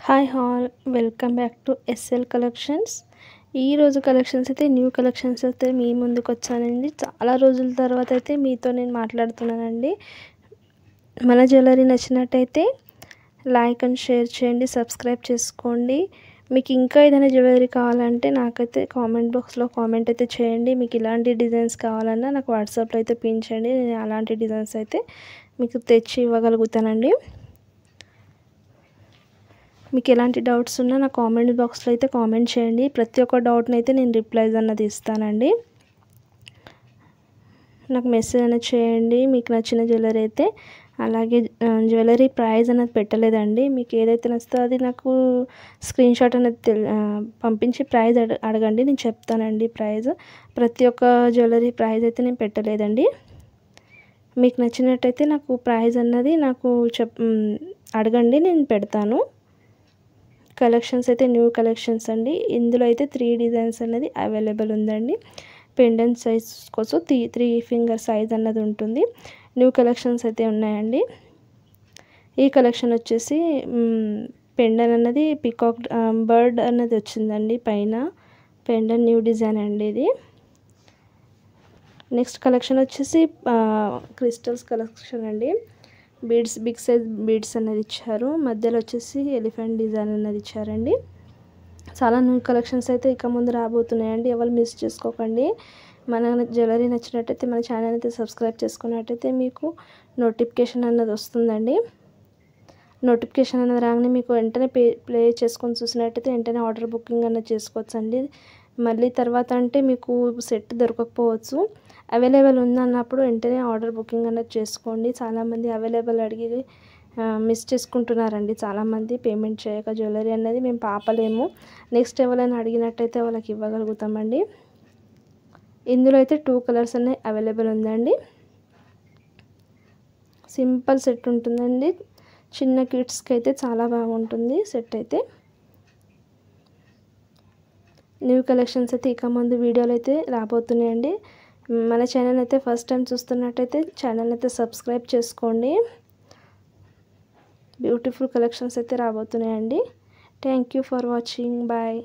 Hi all welcome back to SL collections. ఈరోజు collections అయితే new collections అయితే మీ ముందుకు వచ్చానండి. చాలా రోజుల తర్వాత అయితే మీతో నేను మాట్లాడుతున్నానండి. మన జ్యువెలరీ నచ్చినట్టయితే లైక్ అండ్ షేర్ చేయండి, సబ్స్క్రైబ్ చేసుకోండి. మీకు ఇంకా ఏదైనా జ్యువెలరీ కావాలంటే నాకైతే కామెంట్ బాక్స్లో కామెంట్ అయితే చేయండి. మీకు ఇలాంటి డిజైన్స్ కావాలన్నా నాకు వాట్సాప్లో అయితే పిన్ చేయండి. నేను అలాంటి డిజైన్స్ అయితే మీకు తెచ్చి ఇవ్వగలుగుతానండి. మీకు ఎలాంటి డౌట్స్ ఉన్నా నా కామెంట్ బాక్స్లో అయితే కామెంట్ చేయండి. ప్రతి ఒక్క డౌట్ని అయితే నేను రిప్లైస్ అన్నది ఇస్తానండి. నాకు మెసేజ్ అనేది చేయండి మీకు నచ్చిన జ్యువెలరీ అయితే. అలాగే జ్యువెలరీ ప్రైస్ అనేది పెట్టలేదండి. మీకు ఏదైతే నచ్చుతో అది నాకు స్క్రీన్ షాట్ అనేది పంపించి ప్రైస్ అడగండి, నేను చెప్తానండి ప్రైస్. ప్రతి ఒక్క జ్యువెలరీ ప్రైస్ అయితే నేను పెట్టలేదండి. మీకు నచ్చినట్టయితే నాకు ప్రైస్ అన్నది నాకు అడగండి, నేను పెడతాను. కలెక్షన్స్ అయితే న్యూ కలెక్షన్స్ అండి. ఇందులో అయితే 3 డిజైన్స్ అనేది అవైలబుల్ ఉందండి. పెండెంట్ సైజ్ కోసం 3 ఫింగర్ సైజ్ అన్నది ఉంటుంది. న్యూ కలెక్షన్స్ అయితే ఉన్నాయండి. ఈ కలెక్షన్ వచ్చేసి పెండెంట్ అన్నది పికాక్ బర్డ్ అన్నది వచ్చిందండి పైన. పెండెంట్ న్యూ డిజైన్ అండి ఇది. నెక్స్ట్ కలెక్షన్ వచ్చేసి క్రిస్టల్స్ కలెక్షన్ అండి. బీడ్స్ బిగ్ సైజ్ బీడ్స్ అనేది ఇచ్చారు. మధ్యలో వచ్చేసి ఎలిఫెంట్ డిజైన్ అనేది ఇచ్చారండి. చాలా న్యూ కలెక్షన్స్ అయితే ఇక ముందు రాబోతున్నాయండి. ఎవరు మిస్ చేసుకోకండి. మన జ్యువెలరీ నచ్చినట్టయితే మన ఛానల్ అయితే సబ్స్క్రైబ్ చేసుకున్నట్టయితే మీకు నోటిఫికేషన్ అన్నది వస్తుందండి. నోటిఫికేషన్ అన్నది రాగానే మీకు వెంటనే ప్లే చేసుకొని చూసినట్టయితే వెంటనే ఆర్డర్ బుకింగ్ అన్నది చేసుకోవచ్చండి. మళ్ళీ తర్వాత అంటే మీకు సెట్ దొరకకపోవచ్చు. అవైలబుల్ ఉందన్నప్పుడు వెంటనే ఆర్డర్ బుకింగ్ అనేది చేసుకోండి. చాలామంది అవైలబుల్ అడిగి మిస్ చేసుకుంటున్నారండి. చాలామంది పేమెంట్ చేయక జ్యువెలరీ అనేది మేము పాపలేము. నెక్స్ట్ ఎవరైనా అడిగినట్టయితే వాళ్ళకి ఇవ్వగలుగుతామండి. ఇందులో అయితే 2 కలర్స్ అనేవి అవైలబుల్ ఉందండి. సింపుల్ సెట్ ఉంటుందండి. చిన్న కిడ్స్కి అయితే చాలా బాగుంటుంది సెట్ అయితే. న్యూ కలెక్షన్స్ అయితే ఇక ముందు వీడియోలు అయితే రాబోతున్నాయండి. మన ఛానల్ అయితే ఫస్ట్ టైం చూస్తున్నట్టయితే ఛానల్ అయితే సబ్స్క్రైబ్ చేసుకోండి. బ్యూటిఫుల్ కలెక్షన్స్ అయితే రాబోతున్నాయండి. Thank you for watching. Bye.